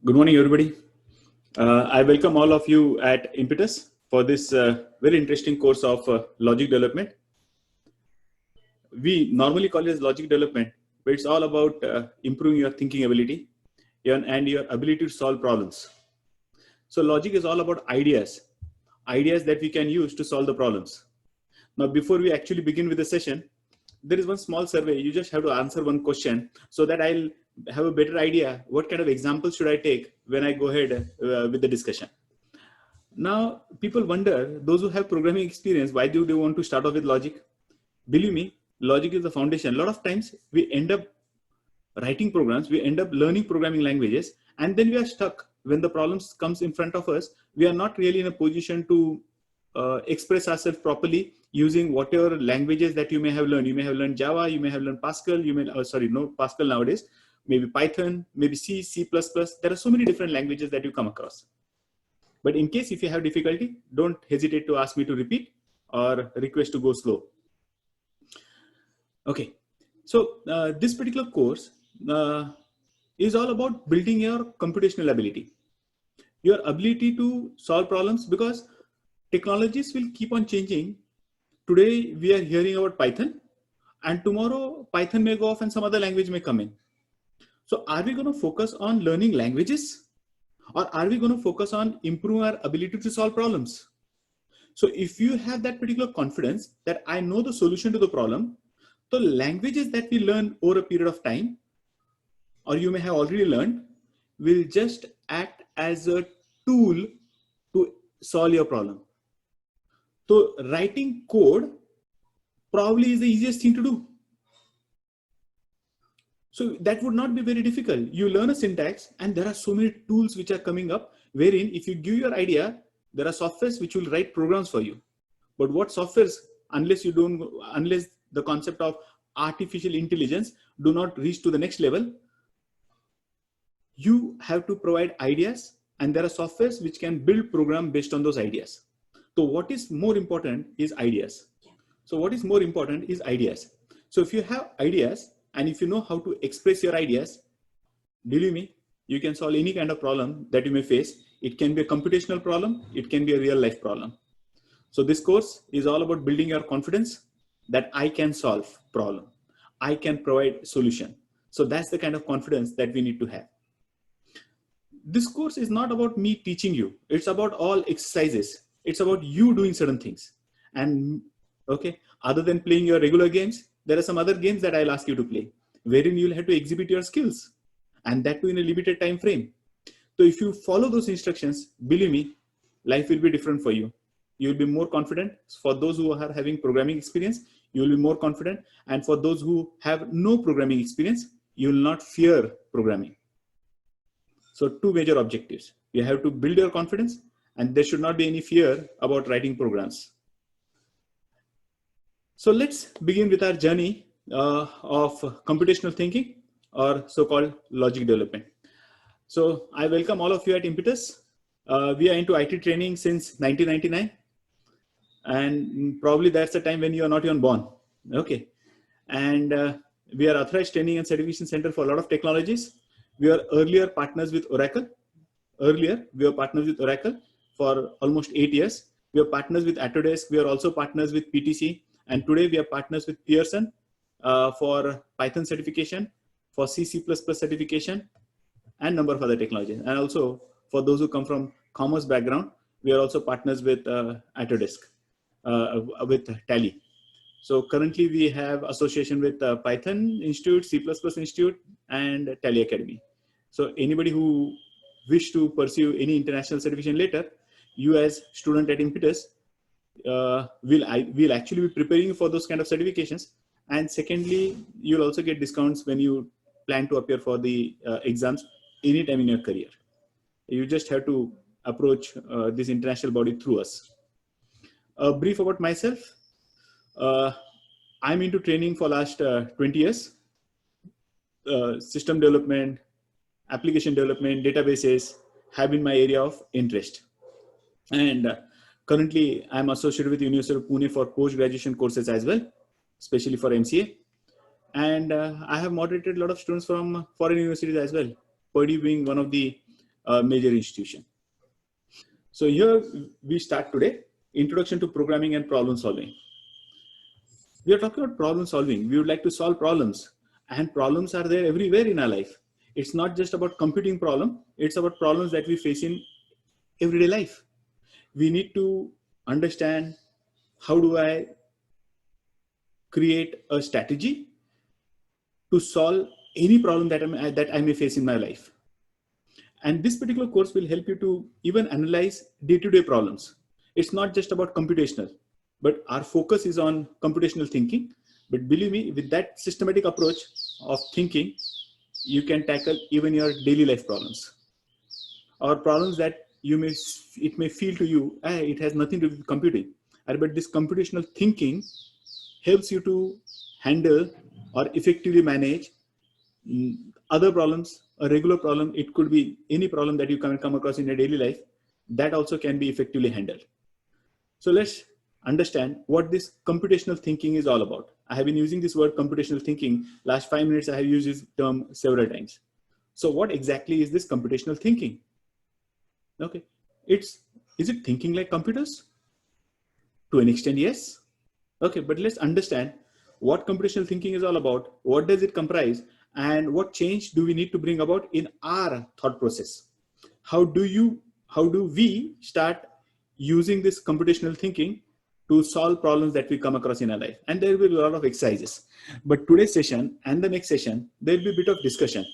Good morning, everybody. I welcome all of you at Impetus for this very interesting course of logic development. We normally call it logic development, but it's all about improving your thinking ability and your ability to solve problems. So logic is all about ideas that we can use to solve the problems. Now, before we actually begin with the session, there is one small survey. You just have to answer one question so that I'll have a better idea what kind of examples should I take when I go ahead with the discussion. Now, people wonder, those who have programming experience, why do they want to start off with logic? Believe me, logic is the foundation. A lot of times we end up writing programs, we end up learning programming languages, and then we are stuck. When the problems comes in front of us, we are not really in a position to express ourselves properly using whatever languages that you may have learned. You may have learned Java, you may have learned Pascal, you may, no Pascal nowadays, maybe Python, maybe C, C++. There are so many different languages that you come across. But in case if you have difficulty, don't hesitate to ask me to repeat or request to go slow. Okay, so this particular course is all about building your computational ability, your ability to solve problems, because technologies will keep on changing. Today we are hearing about Python, and tomorrow Python may go off and some other language may come in. So are we going to focus on learning languages, or are we going to focus on improving our ability to solve problems? So if you have that particular confidence that I know the solution to the problem, the languages that we learn over a period of time, or you may have already learned, will just act as a tool to solve your problem. So writing code probably is the easiest thing to do. So that would not be very difficult. You learn a syntax, and there are so many tools which are coming up, wherein if you give your idea, there are softwares which will write programs for you. But what softwares, unless the concept of artificial intelligence do not reach to the next level, you have to provide ideas, and there are softwares which can build program based on those ideas. So what is more important is ideas. So if you have ideas, and if you know how to express your ideas, believe me, you can solve any kind of problem that you may face. It can be a computational problem, it can be a real life problem. So this course is all about building your confidence that I can solve problem, I can provide solution. So that's the kind of confidence that we need to have. This course is not about me teaching you. It's about all exercises. It's about you doing certain things. And okay, other than playing your regular games, there are some other games that I'll ask you to play, wherein you'll have to exhibit your skills, and that too in a limited time frame. So if you follow those instructions, believe me, life will be different for you. You'll be more confident. For those who are having programming experience, you will be more confident. And for those who have no programming experience, you will not fear programming. So two major objectives. You have to build your confidence, and there should not be any fear about writing programs. So let's begin with our journey of computational thinking, or so-called logic development. So I welcome all of you at Impetus. We are into IT training since 1999. And probably that's the time when you are not even born. Okay. And we are authorized training and certification center for a lot of technologies. We are earlier partners with Oracle. We were partners with Oracle for almost 8 years. We are partners with Autodesk. We are also partners with PTC. And today we are partners with Pearson for Python certification, for C, C++ certification, and number of other technologies. And also for those who come from commerce background, we are also partners with Autodesk, with Tally. So currently we have association with Python Institute, C++ Institute, and Tally Academy. So anybody who wish to pursue any international certification later, you as student at Impetus will actually be preparing for those kind of certifications. And secondly, you'll also get discounts when you plan to appear for the exams anytime in your career. You just have to approach this international body through us. A brief about myself. I'm into training for last 20 years. System development, application development, databases have been my area of interest. And currently I'm associated with University of Pune for post-graduation courses as well, especially for MCA. And I have moderated a lot of students from foreign universities as well, Purdue being one of the major institution. So here we start today, introduction to programming and problem solving. We are talking about problem solving. We would like to solve problems, and problems are there everywhere in our life. It's not just about computing problem. It's about problems that we face in everyday life. We need to understand, how do I create a strategy to solve any problem that I may face in my life. And this particular course will help you to even analyze day-to-day problems. It's not just about computational, but our focus is on computational thinking. But believe me, with that systematic approach of thinking, you can tackle even your daily life problems, or problems that it may feel to you, it has nothing to do with computing. But this computational thinking helps you to handle or effectively manage other problems, a regular problem. It could be any problem that you can come across in your daily life, that also can be effectively handled. So let's understand what this computational thinking is all about. I have been using this word computational thinking. Last 5 minutes, I have used this term several times. So what exactly is this computational thinking? Okay, is it thinking like computers? To an extent, yes. Okay, but let's understand what computational thinking is all about. What does it comprise? And what change do we need to bring about in our thought process? How do we start using this computational thinking to solve problems that we come across in our life? And there will be a lot of exercises. But today's session and the next session, there will be a bit of discussion.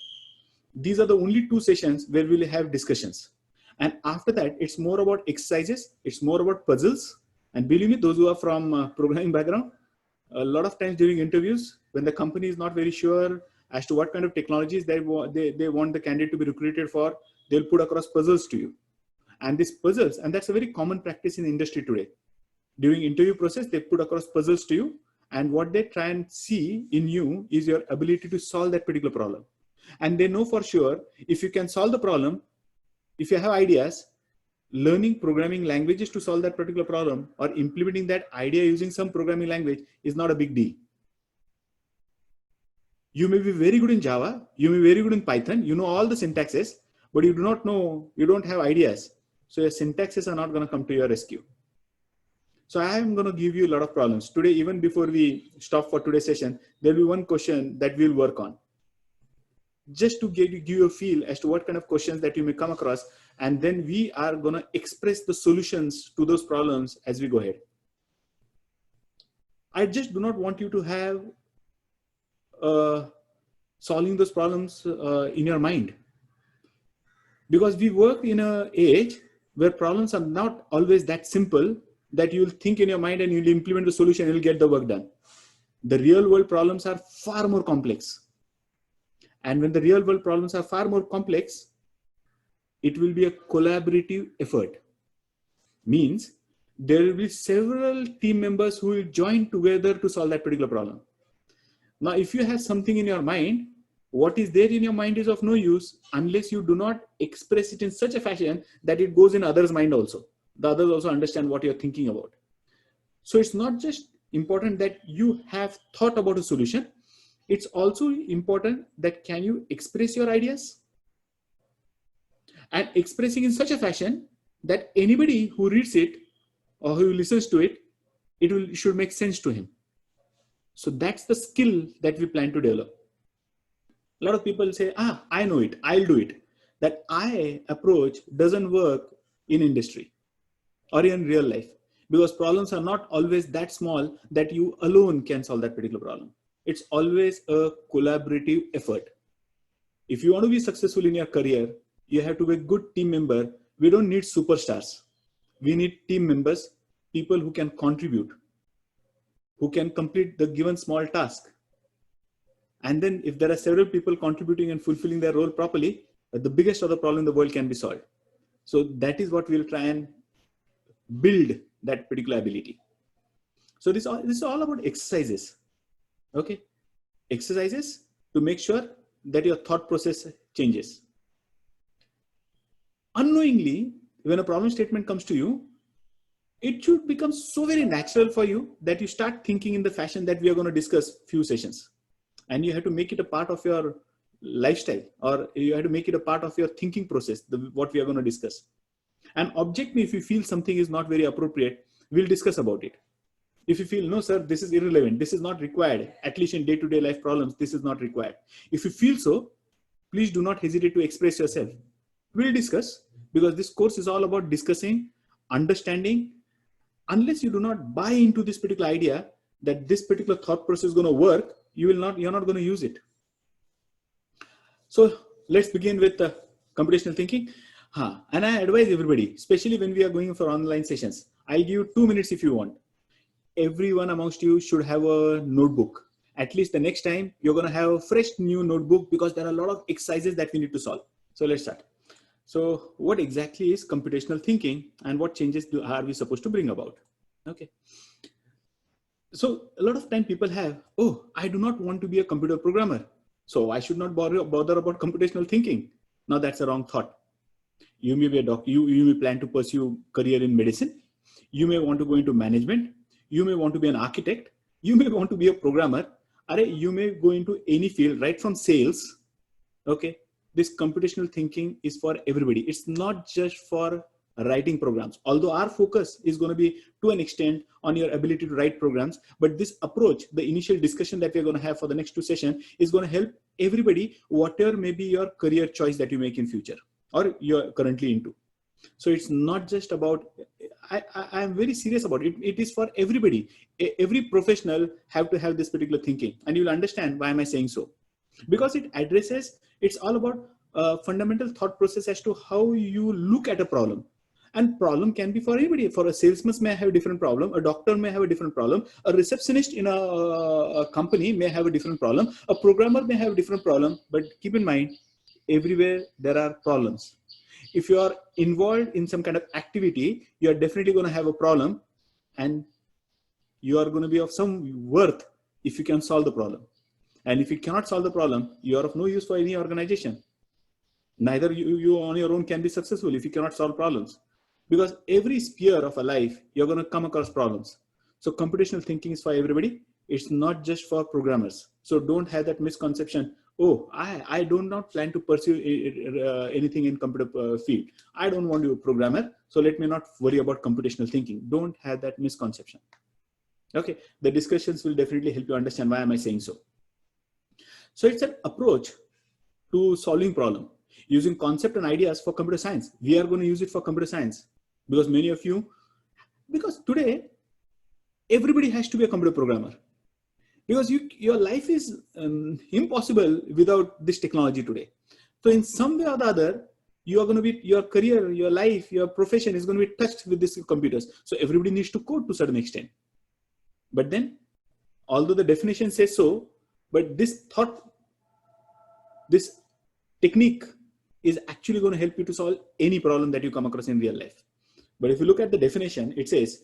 These are the only 2 sessions where we'll have discussions. And after that, it's more about exercises. It's more about puzzles. And believe me, those who are from programming background, a lot of times during interviews, when the company is not very sure as to what kind of technologies they want the candidate to be recruited for, they'll put across puzzles to you. And these puzzles, and that's a very common practice in the industry today. During interview process, they put across puzzles to you. And what they try and see in you is your ability to solve that particular problem. And they know for sure, if you can solve the problem, if you have ideas, learning programming languages to solve that particular problem or implementing that idea using some programming language is not a big deal. You may be very good in Java, you may be very good in Python, you know all the syntaxes, but you don't have ideas. So your syntaxes are not going to come to your rescue. So I am going to give you a lot of problems. Today, even before we stop for today's session, there will be one question that we'll work on, just to give you a feel as to what kind of questions that you may come across. And then we are going to express the solutions to those problems as we go ahead. I just do not want you to have solving those problems in your mind, because we work in an age where problems are not always that simple that you'll think in your mind and you'll implement the solution and you'll get the work done. The real world problems are far more complex. And when the real world problems are far more complex, it will be a collaborative effort. Means there will be several team members who will join together to solve that particular problem. Now, if you have something in your mind, what is there in your mind is of no use unless you do not express it in such a fashion that it goes in others' mind also. The others also understand what you're thinking about. So it's not just important that you have thought about a solution. It's also important that can you express your ideas, and expressing in such a fashion that anybody who reads it or who listens to it, it should make sense to him. So that's the skill that we plan to develop. A lot of people say, I know it, I'll do it. That I approach doesn't work in industry or in real life, because problems are not always that small that you alone can solve that particular problem. It's always a collaborative effort. If you want to be successful in your career, you have to be a good team member. We don't need superstars. We need team members, people who can contribute, who can complete the given small task. And then if there are several people contributing and fulfilling their role properly, the biggest of the problem in the world can be solved. So that is what we'll try and build, that particular ability. So this is all about exercises. Okay, exercises to make sure that your thought process changes. Unknowingly, when a problem statement comes to you, it should become so very natural for you that you start thinking in the fashion that we are going to discuss few sessions. And you have to make it a part of your lifestyle, or you have to make it a part of your thinking process, what we are going to discuss. And object me if you feel something is not very appropriate, we'll discuss about it. If you feel, no, sir, this is irrelevant, this is not required, at least in day-to-day life problems, this is not required. If you feel so, please do not hesitate to express yourself. We'll discuss, because this course is all about discussing, understanding. Unless you do not buy into this particular idea that this particular thought process is going to work, you're not going to use it. So let's begin with computational thinking. And I advise everybody, especially when we are going for online sessions, I'll give you 2 minutes if you want. Everyone amongst you should have a notebook. At least the next time you're going to have a fresh new notebook, because there are a lot of exercises that we need to solve. So let's start. So what exactly is computational thinking, and what changes are we supposed to bring about? Okay. So a lot of time people have, oh, I do not want to be a computer programmer, so I should not bother about computational thinking. Now that's a wrong thought. You may be a doctor, you may plan to pursue career in medicine. You may want to go into management. You may want to be an architect. You may want to be a programmer. Or you may go into any field, right from sales. Okay. This computational thinking is for everybody. It's not just for writing programs, although our focus is going to be to an extent on your ability to write programs. But this approach, the initial discussion that we're going to have for the next 2 sessions, is going to help everybody, whatever may be your career choice that you make in future or you're currently into. So it's not just about, I am very serious about it. It is for everybody. Every professional have to have this particular thinking, and you'll understand why am I saying so. Because it addresses, it's all about fundamental thought process as to how you look at a problem. And problem can be for anybody. For a salesman may have a different problem. A doctor may have a different problem. A receptionist in a company may have a different problem. A programmer may have a different problem. But keep in mind, everywhere there are problems. If you are involved in some kind of activity, you are definitely going to have a problem, and you are going to be of some worth if you can solve the problem. And if you cannot solve the problem, you are of no use for any organization. Neither you on your own can be successful if you cannot solve problems. Because every sphere of a life, you're going to come across problems. So computational thinking is for everybody. It's not just for programmers. So don't have that misconception. Oh, I do not plan to pursue anything in computer field. I don't want to be a programmer, so let me not worry about computational thinking. Don't have that misconception. Okay, the discussions will definitely help you understand why am I saying so. So it's an approach to solving problem using concept and ideas for computer science. We are going to use it for computer science because many of you, because today everybody has to be a computer programmer. Because your life is impossible without this technology today. So in some way or the other, you are going to be, your career, your life, your profession is going to be touched with these computers. So everybody needs to code to a certain extent. But then, although the definition says so, but this thought, this technique is actually going to help you to solve any problem that you come across in real life. But if you look at the definition, it says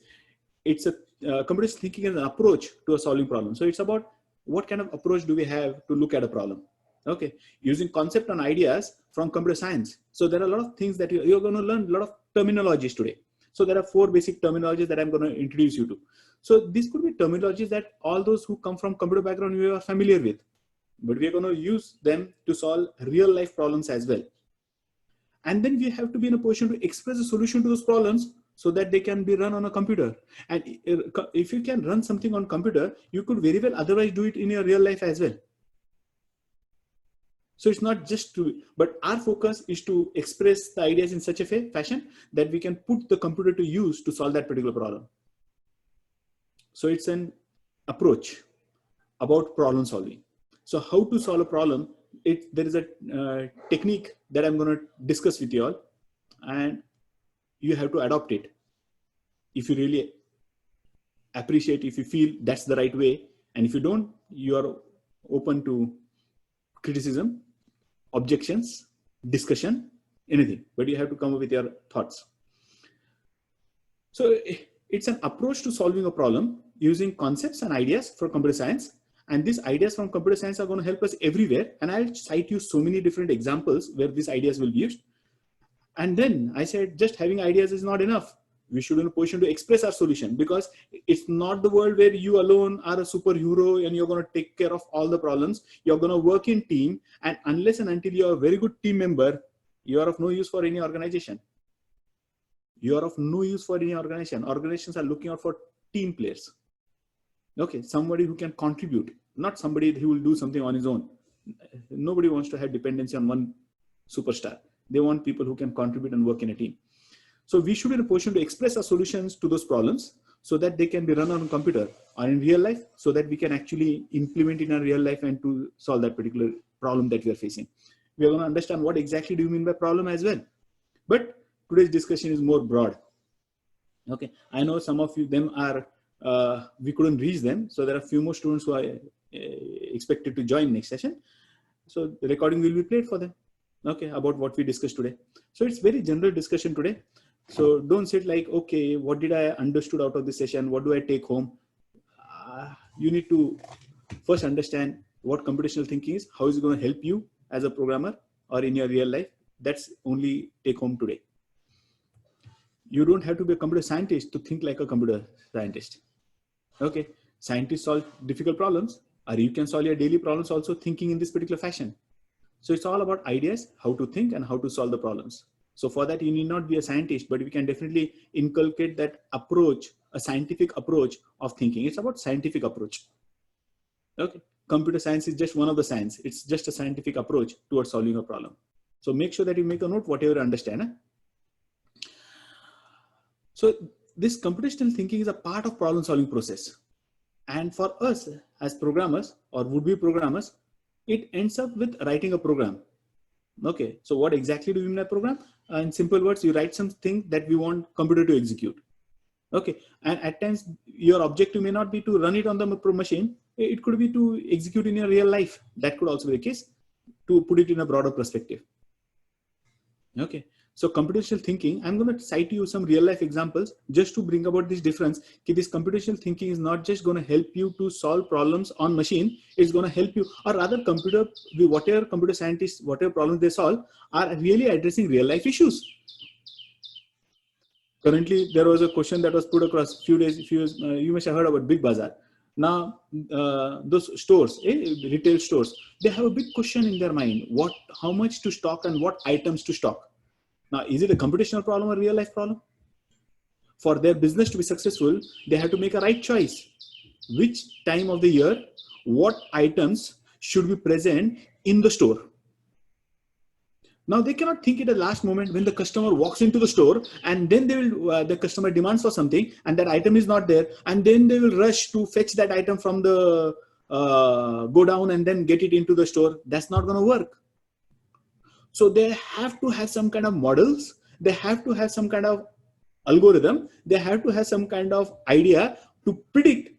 it's a computational thinking is an approach to a solving problem. So it's about what kind of approach do we have to look at a problem. Okay, using concept and ideas from computer science. So there are a lot of things that you're going to learn, a lot of terminologies today. So there are 4 basic terminologies that I'm going to introduce you to. So these could be terminologies that all those who come from computer background we are familiar with, but we are going to use them to solve real life problems as well. And then we have to be in a position to express a solution to those problems so that they can be run on a computer. And if you can run something on computer, you could very well otherwise do it in your real life as well. So it's not just to, but our focus is to express the ideas in such a fashion that we can put the computer to use to solve that particular problem. So it's an approach about problem solving. So how to solve a problem, there is a technique that I'm going to discuss with you all, and you have to adopt it. If you really appreciate, if you feel that's the right way, and if you don't, you are open to criticism, objections, discussion, anything, but you have to come up with your thoughts. So it's an approach to solving a problem using concepts and ideas for computer science. And these ideas from computer science are going to help us everywhere. And I'll cite you so many different examples where these ideas will be used. And then I said, just having ideas is not enough. We should be in a position to express our solution, because it's not the world where you alone are a superhero and you're going to take care of all the problems. You're going to work in team, and unless and until you're a very good team member, you are of no use for any organization. You are of no use for any organization. Organizations are looking out for team players. Okay, somebody who can contribute, not somebody who will do something on his own. Nobody wants to have dependency on one superstar. They want people who can contribute and work in a team. So we should be in a position to express our solutions to those problems so that they can be run on a computer or in real life, so that we can actually implement in our real life and to solve that particular problem that we are facing. We are going to understand what exactly do you mean by problem as well. But today's discussion is more broad. Okay, I know some of you, them are, we couldn't reach them. So there are a few more students who are expected to join next session. So the recording will be played for them. Okay, about what we discussed today. So it's very general discussion today. So don't sit like, okay, what did I understood out of this session? What do I take home? You need to first understand what computational thinking is, how is it going to help you as a programmer or in your real life. That's only take home today. You don't have to be a computer scientist to think like a computer scientist. Okay, scientists solve difficult problems, or you can solve your daily problems also thinking in this particular fashion. So it's all about ideas, how to think and how to solve the problems. So for that, you need not be a scientist, but we can definitely inculcate that approach, a scientific approach of thinking. It's about scientific approach. Okay, computer science is just one of the science. It's just a scientific approach towards solving a problem. So make sure that you make a note whatever you understand. So this computational thinking is a part of problem solving process. And for us as programmers or would-be programmers, it ends up with writing a program. Okay, so what exactly do you mean by program? In simple words, you write something that we want computer to execute. Okay, and at times your objective may not be to run it on the machine. It could be to execute in your real life. That could also be the case, to put it in a broader perspective. Okay, so computational thinking, I'm going to cite you some real life examples just to bring about this difference. This computational thinking is not just going to help you to solve problems on machine. It's going to help you, or rather whatever computer scientists, whatever problems they solve are really addressing real life issues. Currently, there was a question that was put across few days, you must have heard about Big Bazaar. Now, those stores, retail stores, they have a big question in their mind: how much to stock and what items to stock. Now, is it a computational problem or real life problem? For their business to be successful, they have to make a right choice. Which time of the year, what items should be present in the store? Now, they cannot think at the last moment when the customer walks into the store, and then they will, the customer demands for something and that item is not there, and then they will rush to fetch that item from the go down and then get it into the store. That's not going to work. So they have to have some kind of models. They have to have some kind of algorithm. They have to have some kind of idea to predict,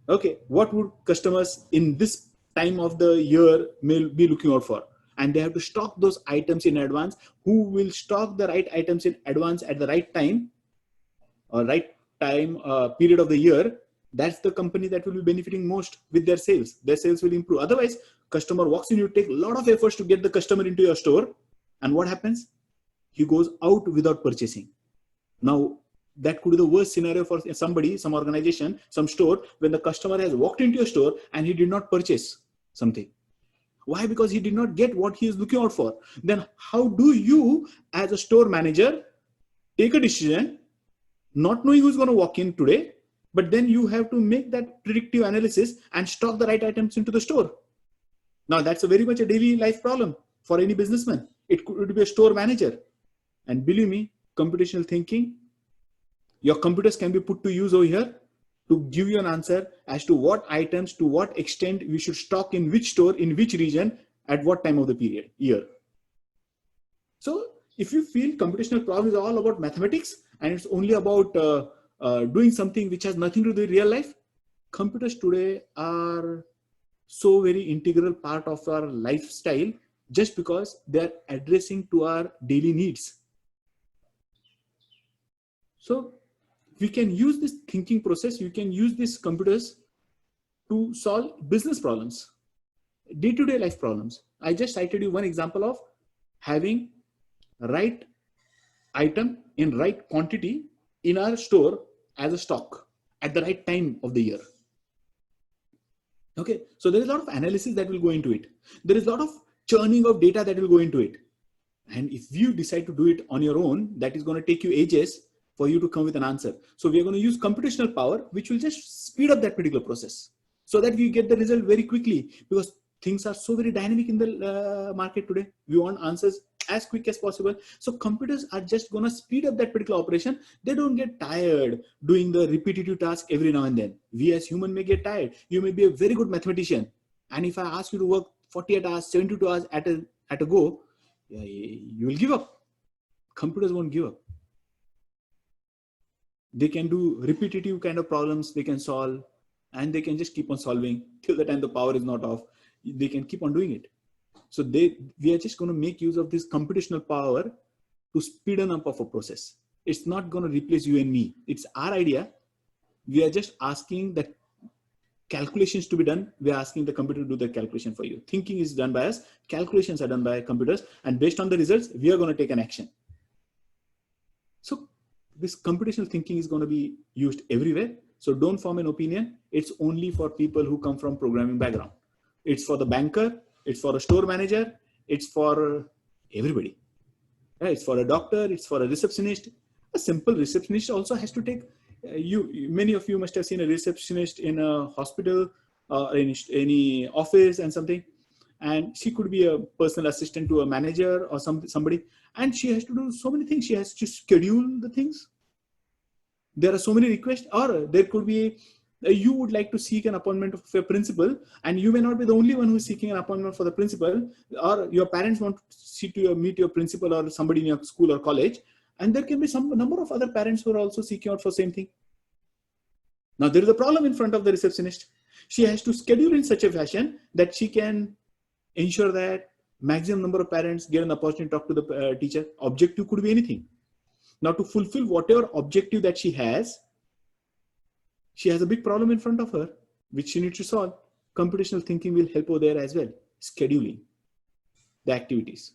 okay, what would customers in this time of the year may be looking out for. And they have to stock those items in advance. Who will stock the right items in advance at the right time or right time period of the year? That's the company that will be benefiting most with their sales. Their sales will improve. Otherwise, customer walks in, you take a lot of efforts to get the customer into your store. And what happens? He goes out without purchasing. Now, that could be the worst scenario for somebody, some organization, some store, when the customer has walked into your store and he did not purchase something. Why? Because he did not get what he is looking out for. Then how do you, as a store manager, take a decision, not knowing who's going to walk in today, but then you have to make that predictive analysis and stock the right items into the store. Now, that's a very much a daily life problem for any businessman. It could be a store manager. And believe me, computational thinking, your computers can be put to use over here to give you an answer as to what items, to what extent we should stock in which store, in which region, at what time of the year. So if you feel computational problem is all about mathematics and it's only about doing something which has nothing to do with real life, computers today are so very integral part of our lifestyle just because they're addressing to our daily needs. So we can use this thinking process, you can use these computers to solve business problems, day-to-day life problems. I just cited you one example of having right item in right quantity in our store as a stock at the right time of the year. Okay, so there is a lot of analysis that will go into it. There is a lot of churning of data that will go into it. And if you decide to do it on your own, that is going to take you ages for you to come with an answer. So we are going to use computational power, which will just speed up that particular process so that we get the result very quickly, because things are so very dynamic in the market today. We want answers as quick as possible. So computers are just going to speed up that particular operation. They don't get tired doing the repetitive task every now and then. We as human may get tired. You may be a very good mathematician, and if I ask you to work 48 hours, 72 hours at a go, you will give up. Computers won't give up. They can do repetitive kind of problems, they can solve, and they can just keep on solving till the time the power is not off. They can keep on doing it. So we are just going to make use of this computational power to speed up of a process. It's not going to replace you and me. It's our idea. We are just asking the calculations to be done. We are asking the computer to do the calculation for you. Thinking is done by us. Calculations are done by computers. And based on the results, we are going to take an action. So this computational thinking is going to be used everywhere. So don't form an opinion. It's only for people who come from programming background. It's for the banker. It's for a store manager. It's for everybody. It's for a doctor. It's for a receptionist. A simple receptionist also has to take. Many of you must have seen a receptionist in a hospital or in any office and something. And she could be a personal assistant to a manager or somebody. And she has to do so many things. She has to schedule the things. There are so many requests. Or there could be, you would like to seek an appointment for a principal, and you may not be the only one who is seeking an appointment for the principal, or your parents want to meet your principal or somebody in your school or college, and there can be some number of other parents who are also seeking out for the same thing. Now there is a problem in front of the receptionist. She has to schedule in such a fashion that she can ensure that maximum number of parents get an opportunity to talk to the teacher. Objective could be anything. Now to fulfill whatever objective that she has a big problem in front of her, which she needs to solve. Computational thinking will help over there as well. Scheduling the activities.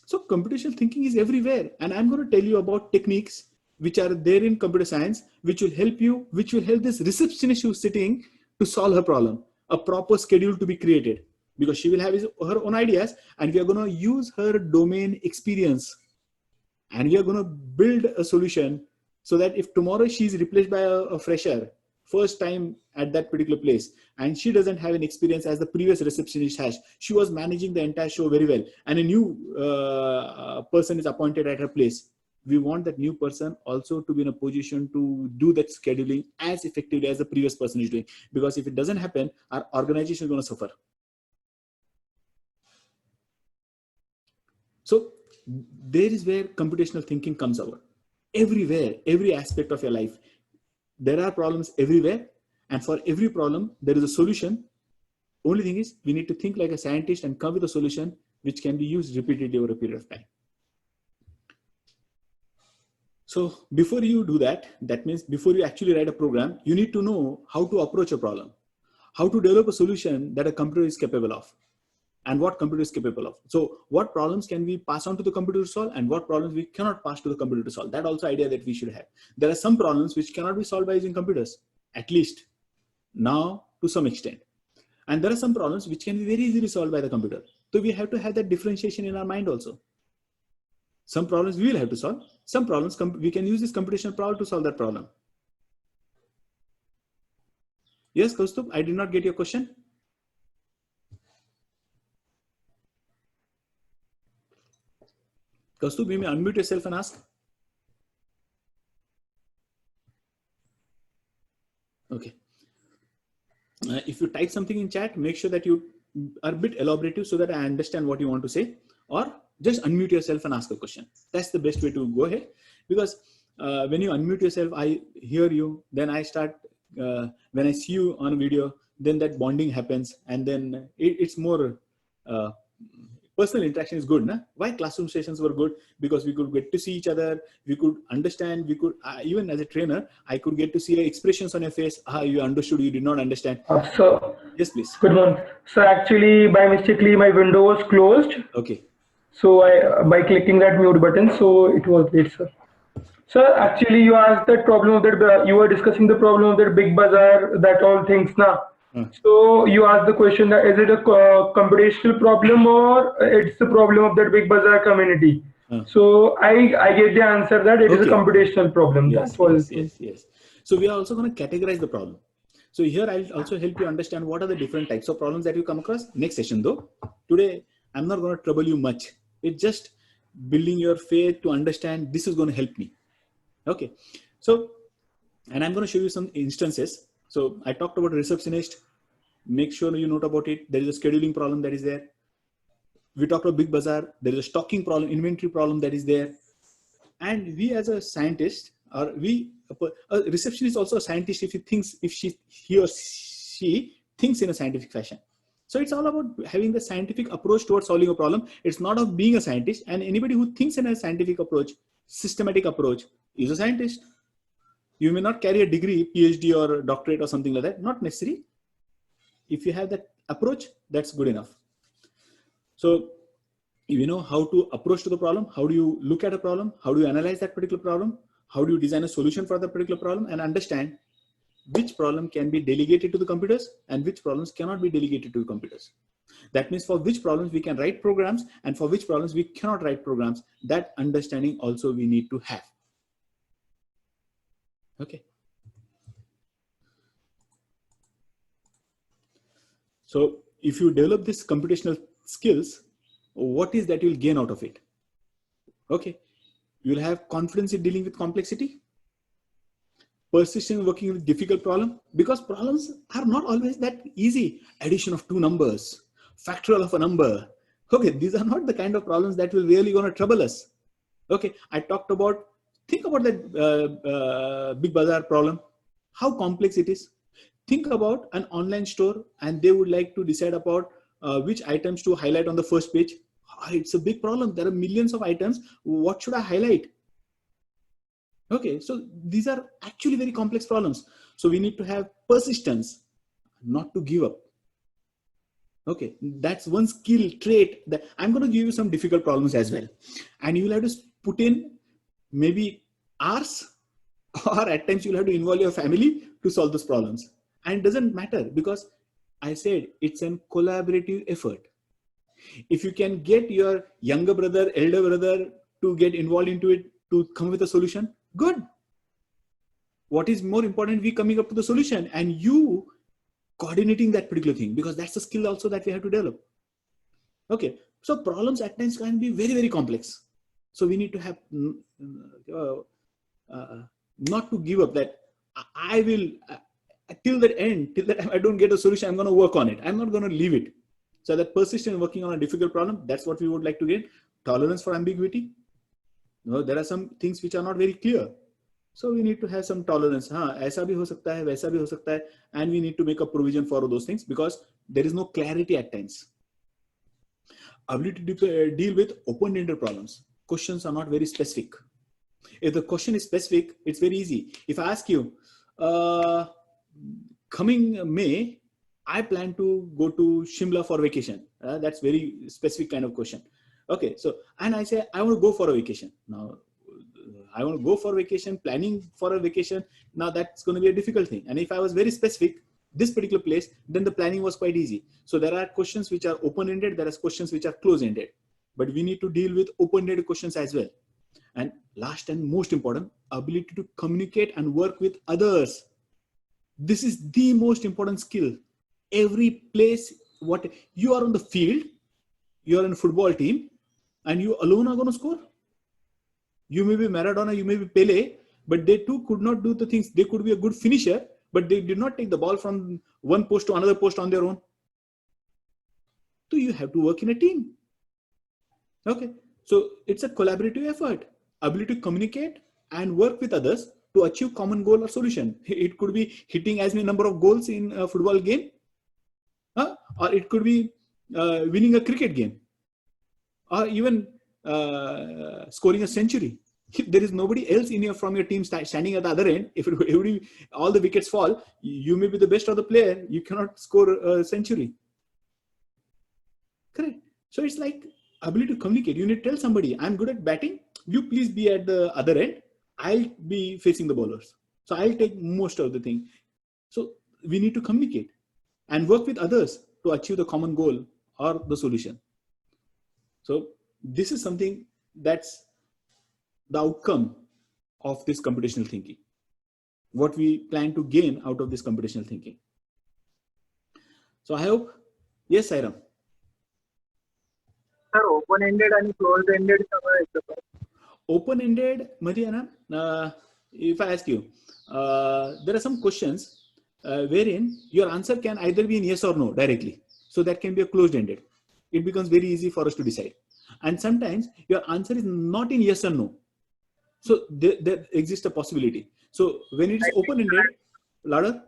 So computational thinking is everywhere. And I'm going to tell you about techniques which are there in computer science, which will help you, which will help this receptionist who's sitting to solve her problem. A proper schedule to be created, because she will have her own ideas, and we are going to use her domain experience. And we are going to build a solution so that if tomorrow she is replaced by a fresher, first time at that particular place, and she doesn't have an experience as the previous receptionist has, she was managing the entire show very well, and a new person is appointed at her place. We want that new person also to be in a position to do that scheduling as effectively as the previous person is doing. Because if it doesn't happen, our organization is going to suffer. So there is where computational thinking comes over. Everywhere, every aspect of your life. There are problems everywhere, and for every problem, there is a solution. Only thing is, we need to think like a scientist and come with a solution which can be used repeatedly over a period of time. So before you do that, that means before you actually write a program, you need to know how to approach a problem, how to develop a solution that a computer is capable of, and what computer is capable of. So what problems can we pass on to the computer to solve, and what problems we cannot pass to the computer to solve. That also idea that we should have. There are some problems which cannot be solved by using computers, at least now to some extent. And there are some problems which can be very easily solved by the computer. So we have to have that differentiation in our mind also. Some problems we will have to solve. Some problems we can use this computational power to solve that problem. Yes, Kaustubh, I did not get your question. Kaustubh, you may unmute yourself and ask. Okay. If you type something in chat, make sure that you are a bit elaborative so that I understand what you want to say, or just unmute yourself and ask a question. That's the best way to go ahead, because when you unmute yourself, I hear you, then I start, when I see you on a video, then that bonding happens, and then it's more, personal interaction is good. Na? Why classroom sessions were good? Because we could get to see each other, we could understand, we could, even as a trainer, I could get to see expressions on your face. You understood, you did not understand. So, yes, please. Good one. So actually, by mistakenly, my window was closed. Okay. So I by clicking that mute button, so it was late, sir. Sir, actually, you asked that problem of that. You were discussing the problem of that big bazaar, that all things now. So you asked the question that is it a computational problem or it's the problem of that big bazaar community? So I get the answer that it is a Okay. computational problem. Yes, That was yes, yes, yes. So we are also going to categorize the problem. So here I'll also help you understand what are the different types of problems that you come across. Next session though. Today I'm not going to trouble you much. It's just building your faith to understand this is going to help me. Okay. So, and I'm going to show you some instances. So I talked about receptionist. Make sure you note about it. There is a scheduling problem that is there. We talked about big bazaar. There is a stocking problem, inventory problem that is there. And we as a scientist, or a receptionist is also a scientist if he or she thinks in a scientific fashion. So it's all about having the scientific approach towards solving a problem. It's not of being a scientist, and anybody who thinks in a scientific approach, systematic approach, is a scientist. You may not carry a degree, PhD or doctorate or something like that, not necessary. If you have that approach, that's good enough. So you know how to approach to the problem, how do you look at a problem, how do you analyze that particular problem, how do you design a solution for that particular problem, and understand which problem can be delegated to the computers and which problems cannot be delegated to the computers. That means for which problems we can write programs and for which problems we cannot write programs. That understanding also we need to have. Okay. So if you develop this computational skills, what is that you'll gain out of it? Okay. You'll have confidence in dealing with complexity, persistence in working with difficult problem, because problems are not always that easy. Addition of two numbers, factorial of a number. Okay, these are not the kind of problems that will really going to trouble us. Okay, I talked about, think about that big bazaar problem, how complex it is. Think about an online store and they would like to decide about which items to highlight on the first page. It's a big problem. There are millions of items. What should I highlight? Okay, so these are actually very complex problems. So we need to have persistence, not to give up. Okay, that's one skill trait that I'm going to give you some difficult problems as well. And you will have to put in maybe hours, or at times you'll have to involve your family to solve those problems. And it doesn't matter because I said it's a collaborative effort. If you can get your younger brother, elder brother to get involved into it, to come with a solution, good. What is more important, we coming up to the solution and you coordinating that particular thing, because that's the skill also that we have to develop. Okay, so problems at times can be very, very complex. So we need to have not to give up, that I will till the end, till that I don't get a solution, I'm going to work on it. I'm not going to leave it. So that persistent working on a difficult problem, that's what we would like to get. Tolerance for ambiguity. No, there are some things which are not very clear. So we need to have some tolerance. ऐसा भी हो सकता है, वैसा भी हो सकता है, and we need to make a provision for those things because there is no clarity at times. Ability to deal with open-ended problems. Questions are not very specific. If the question is specific, it's very easy. If I ask you, coming May, I plan to go to Shimla for vacation. That's very specific kind of question. Okay, so, and I say, I want to go for a vacation. Now, I want to go for vacation, planning for a vacation. Now that's going to be a difficult thing. And if I was very specific, this particular place, then the planning was quite easy. So there are questions which are open-ended, there are questions which are close-ended, but we need to deal with open-ended questions as well. And last and most important, ability to communicate and work with others. This is the most important skill. Every place, what you are on the field, you are in a football team, and you alone are going to score. You may be Maradona, you may be Pele, but they too could not do the things. They could be a good finisher, but they did not take the ball from one post to another post on their own. So you have to work in a team. Okay, so it's a collaborative effort. Ability to communicate and work with others to achieve common goal or solution. It could be hitting as many number of goals in a football game, or it could be winning a cricket game, or even scoring a century. If there is nobody else in from your team standing at the other end, if all the wickets fall, you may be the best of the player, you cannot score a century. Correct. So it's like ability to communicate. You need to tell somebody, I'm good at batting, you please be at the other end, I'll be facing the bowlers, so I'll take most of the thing. So we need to communicate and work with others to achieve the common goal or the solution. So this is something that's the outcome of this computational thinking, what we plan to gain out of this computational thinking. So I hope, yes, Sairam. Sir, open-ended and closed-ended Open-ended मध्ये आहे ना, if I ask you, there are some questions wherein your answer can either be in yes or no directly. So that can be a closed-ended. It becomes very easy for us to decide. And sometimes your answer is not in yes or no. So there exists a possibility. So when it is open-ended, louder?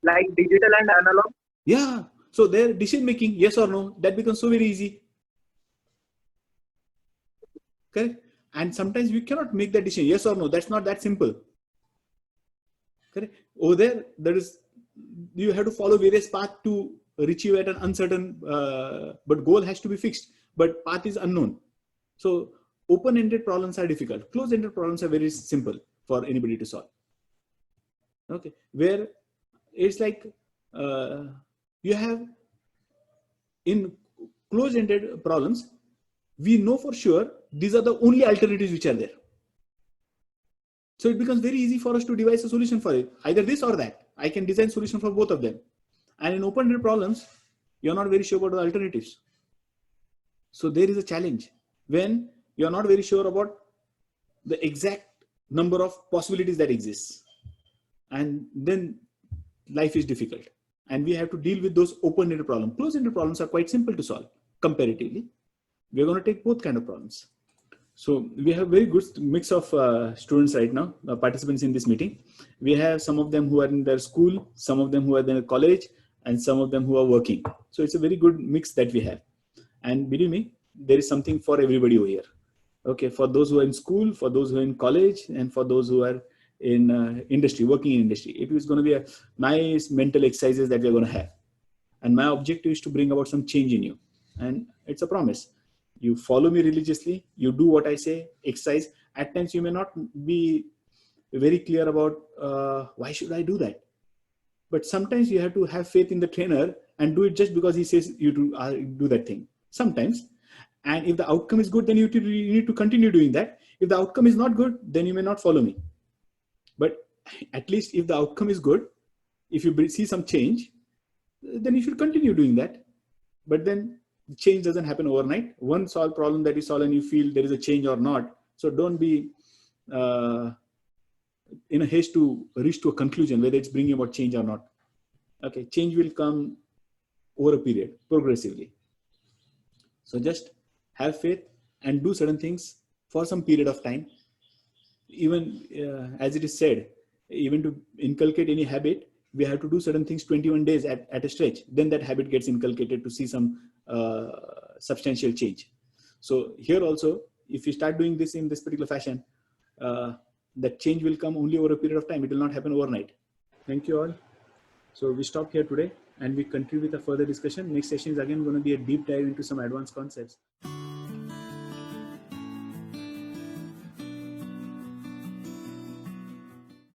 Like digital and analog? Yeah. So their decision making, yes or no, that becomes so very easy. Correct? And sometimes we cannot make that decision, yes or no. That's not that simple. Correct? Over there is, you have to follow various paths to reach you at an uncertain, but goal has to be fixed, but path is unknown. So open-ended problems are difficult. Closed-ended problems are very simple for anybody to solve. Okay, where it's like you have in closed-ended problems, we know for sure these are the only alternatives which are there. So it becomes very easy for us to devise a solution for it, either this or that. I can design solution for both of them. And in open-ended problems, you're not very sure about the alternatives. So there is a challenge when you're not very sure about the exact number of possibilities that exist. And then life is difficult. And we have to deal with those open-ended problems. Closed-ended problems are quite simple to solve comparatively. We're going to take both kind of problems. So we have very good mix of students right now, participants in this meeting. We have some of them who are in their school, some of them who are in their college, and some of them who are working. So it's a very good mix that we have. And believe me, there is something for everybody over here. Okay, for those who are in school, for those who are in college, and for those who are in industry, working in industry. It is going to be a nice mental exercises that we're going to have. And my objective is to bring about some change in you. And it's a promise. You follow me religiously, you do what I say, exercise. At times you may not be very clear about why should I do that. But sometimes you have to have faith in the trainer and do it just because he says you do that thing. Sometimes. And if the outcome is good, then you need to continue doing that. If the outcome is not good, then you may not follow me. But at least if the outcome is good, if you see some change, then you should continue doing that. But then change doesn't happen overnight. One solved problem that you solve and you feel there is a change or not. So don't be in a haste to reach to a conclusion whether it's bringing about change or not. Okay, change will come over a period, progressively. So just have faith and do certain things for some period of time. Even as it is said, even to inculcate any habit, we have to do certain things 21 days at a stretch. Then that habit gets inculcated to see some substantial change. So here also, if you start doing this in this particular fashion, that change will come only over a period of time. It will not happen overnight. Thank you all. So we stop here today and we continue with a further discussion. Next session is again going to be a deep dive into some advanced concepts.